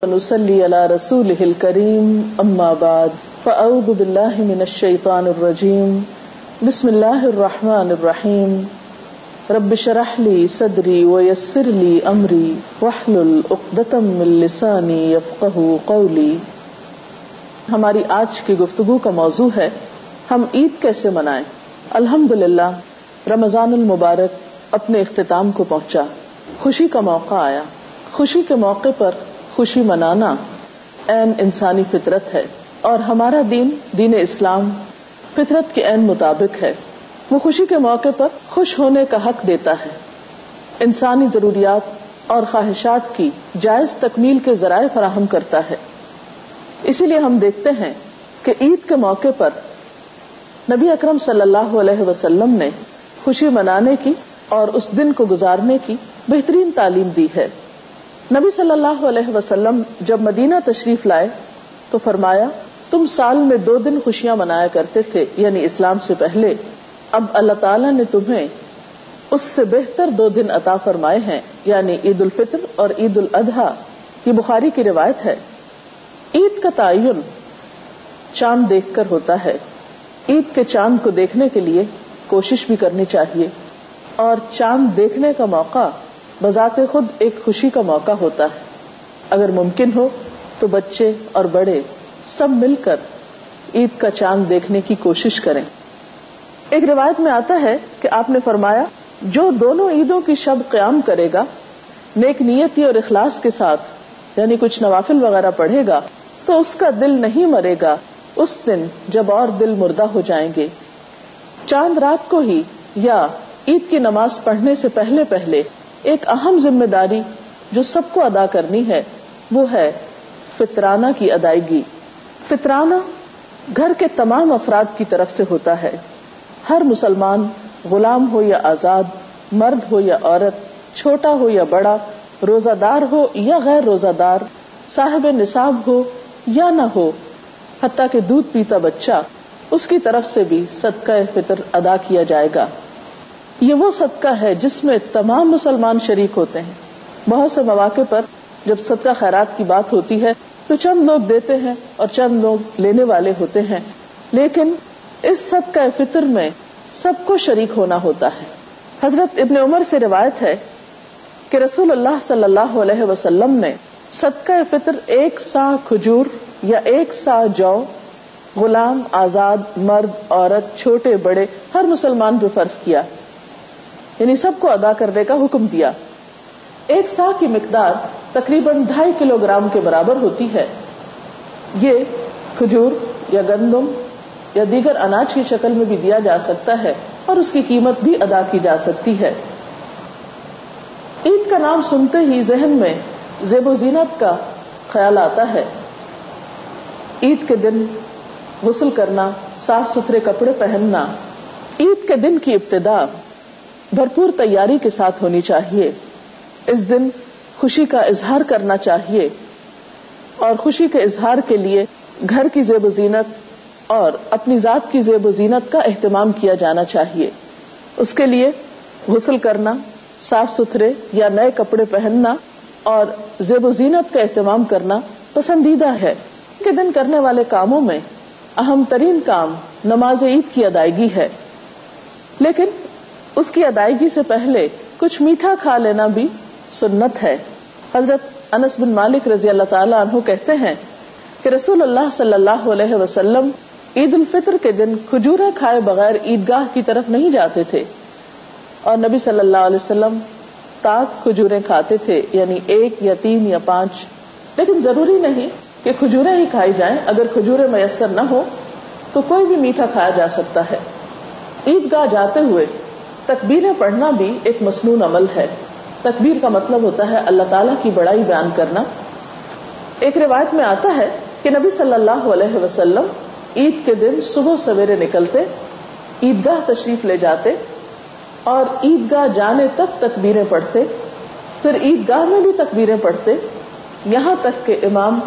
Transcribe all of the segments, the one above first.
ونصلي على رسوله الكريم أما بعد فأعوذ بالله من الشيطان الرجيم بسم الله الرحمن الرحيم رب اشرح لي صدري ويسر لي أمري واحلل عقدة من لساني يفقهوا قولي. ہماری آج کی گفتگو کا موضوع ہے ہم عید کیسے منائیں. الحمدللہ رمضان المبارک اپنے اختتام کو پہنچا، خوشی کا موقع آیا. خوشی کے موقع پر خوشی منانا عین انسانی فطرت ہے اور ہمارا دین اسلام فطرت کے عین مطابق ہے. وہ خوشی کے موقع پر خوش ہونے کا حق دیتا ہے، انسانی ضروریات اور خواہشات کی جائز تکمیل کے ذرائع فراہم کرتا ہے. اسی لیے ہم دیکھتے ہیں کہ عید کے موقع پر نبی اکرم صلی اللہ علیہ وسلم نے خوشی منانے کی اور اس دن کو گزارنے کی بہترین تعلیم دی ہے. نبی صلی اللہ علیہ وسلم جب مدینہ تشریف لائے تو فرمایا تم سال میں 2 دن خوشیاں منایا کرتے تھے، یعنی اسلام سے پہلے. اب اللہ تعالیٰ نے تمہیں اس سے بہتر 2 دن عطا فرمائے ہیں، یعنی عید الفطر اور عید الاضحیٰ. یہ بخاری کی روایت ہے. عید کا تعین چاند دیکھ کر ہوتا ہے. عید کے چاند کو دیکھنے کے لیے کوشش بھی کرنی چاہیے، اور چاند دیکھنے کا موقع بذات خود ایک خوشی کا موقع ہوتا ہے. اگر ممکن ہو تو بچے اور بڑے سب مل کر عید کا چاند دیکھنے کی کوشش کریں. ایک روایت میں آتا ہے کہ آپ نے فرمایا جو دونوں عیدوں کی شب قیام کرے گا نیک نیتی اور اخلاص کے ساتھ، یعنی کچھ نوافل وغیرہ پڑھے گا، تو اس کا دل نہیں مرے گا اس دن جب اور دل مردہ ہو جائیں گے. چاند رات کو ہی یا عید کی نماز پڑھنے سے پہلے ایک اہم ذمہ داری جو سب کو ادا کرنی ہے وہ ہے فطرانہ کی ادائیگی. فطرانہ گھر کے تمام افراد کی طرف سے ہوتا ہے. ہر مسلمان، غلام ہو یا آزاد، مرد ہو یا عورت، چھوٹا ہو یا بڑا، روزہ دار ہو یا غیر روزہ دار، صاحب نصاب ہو یا نہ ہو، حتیٰ کہ دودھ پیتا بچہ، اس کی طرف سے بھی صدقہ فطر ادا کیا جائے گا. یہ وہ صدقہ ہے جس میں تمام مسلمان شریک ہوتے ہیں. بہت سے مواقع پر جب صدقہ خیرات کی بات ہوتی ہے تو چند لوگ دیتے ہیں اور چند لوگ لینے والے ہوتے ہیں، لیکن اس صدقہ فطر میں سب کو شریک ہونا ہوتا ہے. حضرت ابن عمر سے روایت ہے کہ رسول اللہ صلی اللہ علیہ وسلم نے صدقہ فطر 1 صاع کھجور یا 1 صاع جو غلام، آزاد، مرد، عورت، چھوٹے بڑے ہر مسلمان پہ فرض کیا، یعنی سب کو ادا کرنے کا حکم دیا. 1 صاع کی مقدار تقریباً 2.5 کلو گرام کے برابر ہوتی ہے. یہ کھجور یا گندم یا دیگر اناج کی شکل میں بھی دیا جا سکتا ہے اور اس کی قیمت بھی ادا کی جا سکتی ہے. عید کا نام سنتے ہی ذہن میں زیب و زینت کا خیال آتا ہے. عید کے دن غسل کرنا، صاف ستھرے کپڑے پہننا. عید کے دن کی ابتدا بھرپور تیاری کے ساتھ ہونی چاہیے. اس دن خوشی کا اظہار کرنا چاہیے اور خوشی کے اظہار کے لیے گھر کی زیب و زینت اور اپنی ذات کی زیب و زینت کا اہتمام کیا جانا چاہیے. اس کے لیے غسل کرنا، صاف ستھرے یا نئے کپڑے پہننا اور زیب و زینت کا اہتمام کرنا پسندیدہ ہے. عید کے دن کرنے والے کاموں میں اہم ترین کام نماز عید کی ادائیگی ہے، لیکن اس کی ادائیگی سے پہلے کچھ میٹھا کھا لینا بھی سنت ہے. حضرت انس بن مالک رضی اللہ تعالی عنہ کہتے ہیں کہ رسول اللہ صلی اللہ علیہ وسلم عید الفطر کے دن کھجوریں کھائے بغیر عیدگاہ کی طرف نہیں جاتے تھے، اور نبی صلی اللہ علیہ وسلم تاک کھجوریں کھاتے تھے، یعنی 1 یا 3 یا 5. لیکن ضروری نہیں کہ کھجوریں ہی کھائی جائیں. اگر کھجوریں میسر نہ ہو تو کوئی بھی میٹھا کھایا جا سکتا ہے. عیدگاہ جاتے ہوئے تکبیریں پڑھنا بھی ایک مسنون عمل ہے. تکبیر کا مطلب ہوتا ہے اللہ تعالیٰ کی بڑائی بیان کرنا. ایک روایت میں آتا ہے کہ نبی صلی اللہ علیہ وسلم عید کے دن صبح سویرے نکلتے، عیدگاہ تشریف لے جاتے اور عیدگاہ جانے تک تکبیریں پڑھتے، پھر عیدگاہ میں بھی تکبیریں پڑھتے، یہاں تک کہ امام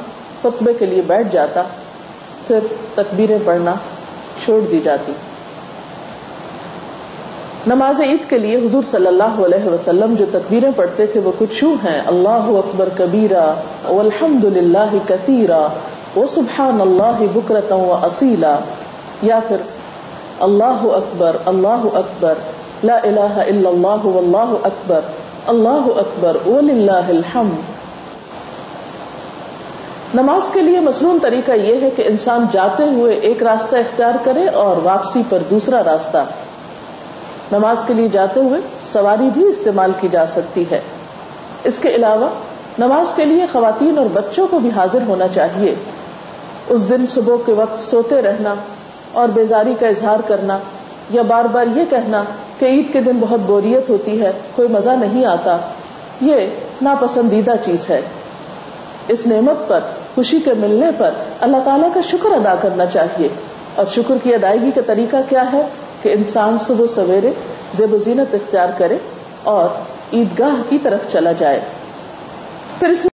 خطبے کے لیے بیٹھ جاتا، پھر تکبیریں پڑھنا چھوڑ دی جاتی. نماز عید کے لیے حضور صلی اللہ علیہ وسلم جو تکبیریں پڑھتے تھے وہ کچھ یوں ہیں: اللہ اکبر کبیرہ والحمد للہ کثیرا وسبحان اللہ بکرۃ واصیلا، یا پھر اللہ اکبر لا الہ الا اللہ واللہ اکبر وللہ الحمد۔ نماز کے لیے مسنون طریقہ یہ ہے کہ انسان جاتے ہوئے ایک راستہ اختیار کرے اور واپسی پر دوسرا راستہ۔ نماز کے لیے جاتے ہوئے سواری بھی استعمال کی جا سکتی ہے۔ اس کے علاوہ نماز کے لیے خواتین اور بچوں کو بھی حاضر ہونا چاہیے۔ اس دن صبح کے وقت سوتے رہنا اور بیزاری کا اظہار کرنا یا بار بار یہ کہنا کہ عید کے دن بہت بوریت ہوتی ہے، کوئی مزہ نہیں آتا، یہ ناپسندیدہ چیز ہے۔ اس نعمت پر، خوشی کے ملنے پر اللہ تعالیٰ کا شکر ادا کرنا چاہیے۔ اور شکر کی ادائیگی کا طریقہ کیا ہے کہ انسان صبح سویرے زیب و زینت اختیار کرے اور عیدگاہ کی طرف چلا جائے۔ پھر اس